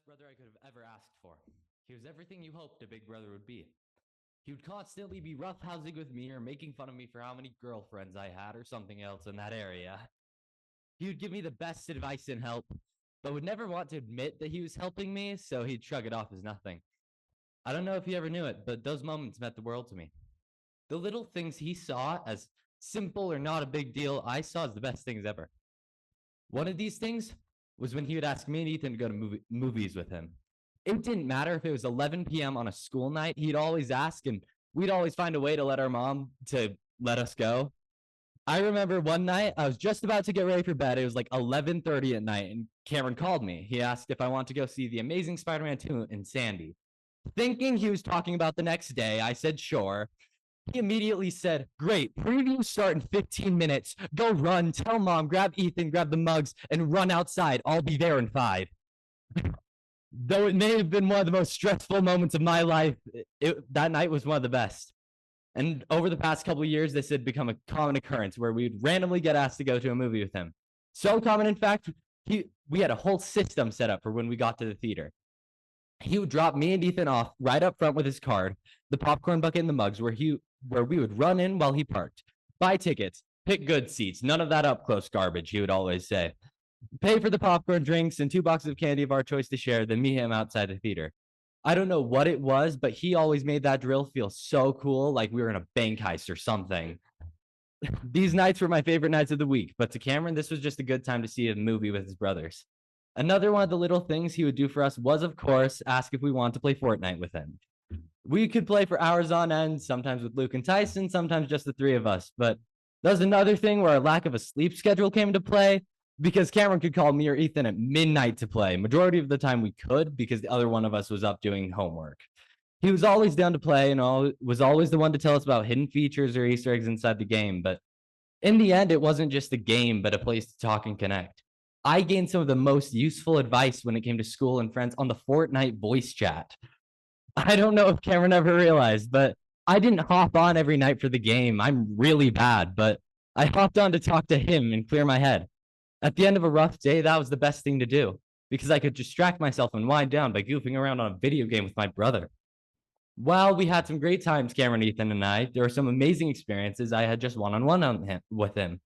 best brother I could have ever asked for. He was everything you hoped a big brother would be. He would constantly be roughhousing with me or making fun of me for how many girlfriends I had or something else in that area. He would give me the best advice and help, but would never want to admit that he was helping me, so he'd shrug it off as nothing. I don't know if he ever knew it, but those moments meant the world to me. The little things he saw as simple or not a big deal, I saw as the best things ever. One of these things was when he would ask me and Ethan to go to movies with him. It didn't matter if it was 11 p.m. on a school night. He'd always ask, and we'd always find a way to let our mom to let us go. I remember one night I was just about to get ready for bed. It was like 11:30 at night, and Cameron called me. He asked if I want to go see The Amazing Spider-Man 2 in Sandy. Thinking he was talking about the next day, I said sure. He immediately said, "Great, previews start in 15 minutes. Go run, tell mom, grab Ethan, grab the mugs, and run outside. I'll be there in 5." Though it may have been one of the most stressful moments of my life, that night was one of the best. And over the past couple of years, this had become a common occurrence where we'd randomly get asked to go to a movie with him. So common, in fact, we had a whole system set up for when we got to the theater. He would drop me and Ethan off right up front with his card, the popcorn bucket and the mugs, where we would run in while he parked, buy tickets, pick good seats, none of that up close garbage, he would always say. Pay for the popcorn, drinks, and 2 boxes of candy of our choice to share, then meet him outside the theater. I don't know what it was, but he always made that drill feel so cool, like we were in a bank heist or something. These nights were my favorite nights of the week, but to Cameron, this was just a good time to see a movie with his brothers. Another one of the little things he would do for us was, of course, ask if we wanted to play Fortnite with him. We could play for hours on end, sometimes with Luke and Tyson, sometimes just the 3 of us. But that was another thing where our lack of a sleep schedule came into play, because Cameron could call me or Ethan at midnight to play. Majority of the time we could, because the other one of us was up doing homework. He was always down to play and was always the one to tell us about hidden features or Easter eggs inside the game. But in the end, it wasn't just a game, but a place to talk and connect. I gained some of the most useful advice when it came to school and friends on the Fortnite voice chat. I don't know if Cameron ever realized, but I didn't hop on every night for the game. I'm really bad, but I hopped on to talk to him and clear my head. At the end of a rough day, that was the best thing to do, because I could distract myself and wind down by goofing around on a video game with my brother. While we had some great times, Cameron, Ethan, and I, there were some amazing experiences I had just one-on-one with him.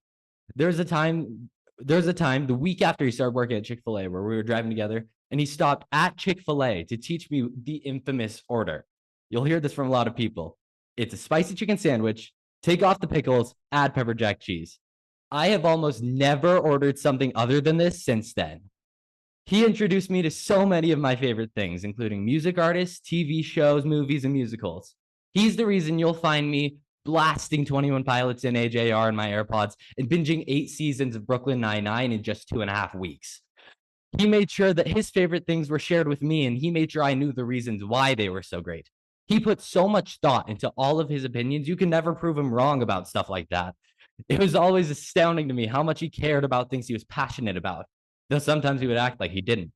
There was a time the week after he started working at Chick-fil-A where we were driving together, and he stopped at Chick-fil-A to teach me the infamous order. You'll hear this from a lot of people. It's a spicy chicken sandwich, take off the pickles, add pepper jack cheese. I have almost never ordered something other than this since then. He introduced me to so many of my favorite things, including music artists, TV shows, movies, and musicals. He's the reason you'll find me blasting 21 Pilots and AJR in my AirPods and binging 8 seasons of Brooklyn Nine-Nine in just 2.5 weeks. He made sure that his favorite things were shared with me, and he made sure I knew the reasons why they were so great. He put so much thought into all of his opinions, you can never prove him wrong about stuff like that. It was always astounding to me how much he cared about things he was passionate about, though sometimes he would act like he didn't.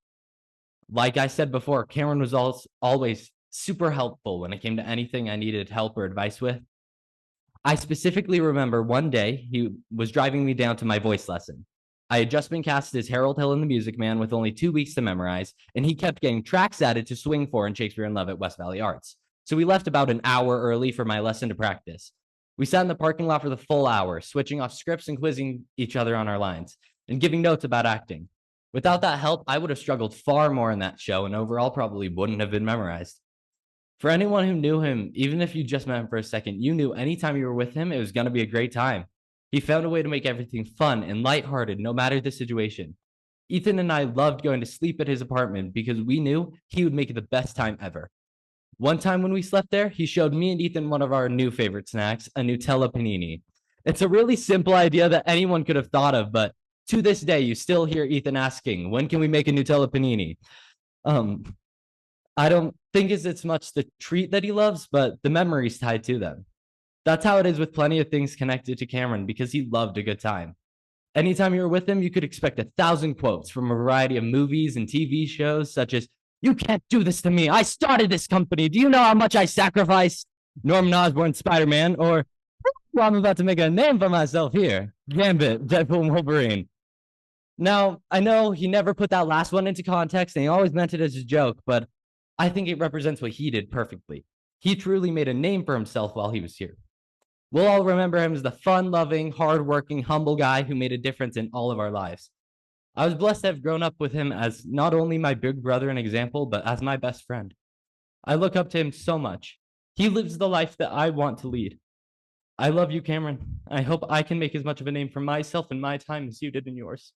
Like I said before, Cameron was always super helpful when it came to anything I needed help or advice with. I specifically remember one day he was driving me down to my voice lesson. I had just been cast as Harold Hill in The Music Man with only 2 weeks to memorize, and he kept getting tracks added to swing for in Shakespeare in Love at West Valley Arts. So we left about an hour early for my lesson to practice. We sat in the parking lot for the full hour, switching off scripts and quizzing each other on our lines, and giving notes about acting. Without that help, I would have struggled far more in that show, and overall probably wouldn't have been memorized. For anyone who knew him, even if you just met him for a second, you knew anytime you were with him, it was going to be a great time. He found a way to make everything fun and lighthearted, no matter the situation. Ethan and I loved going to sleep at his apartment because we knew he would make it the best time ever. One time when we slept there, he showed me and Ethan one of our new favorite snacks, a Nutella panini. It's a really simple idea that anyone could have thought of, but to this day, you still hear Ethan asking, when can we make a Nutella panini? I don't think it's much the treat that he loves, but the memories tied to them. That's how it is with plenty of things connected to Cameron, because he loved a good time. Anytime you were with him, you could expect 1,000 quotes from a variety of movies and TV shows, such as, "You can't do this to me. I started this company. Do you know how much I sacrificed?" Norman Osborn, Spider-Man, or, "Well, I'm about to make a name for myself here. Gambit, Deadpool, and Wolverine." Now, I know he never put that last one into context and he always meant it as a joke, but I think it represents what he did perfectly. He truly made a name for himself while he was here. We'll all remember him as the fun loving, hardworking, humble guy who made a difference in all of our lives. I was blessed to have grown up with him as not only my big brother and example, but as my best friend. I look up to him so much. He lives the life that I want to lead. I love you, Cameron. I hope I can make as much of a name for myself in my time as you did in yours.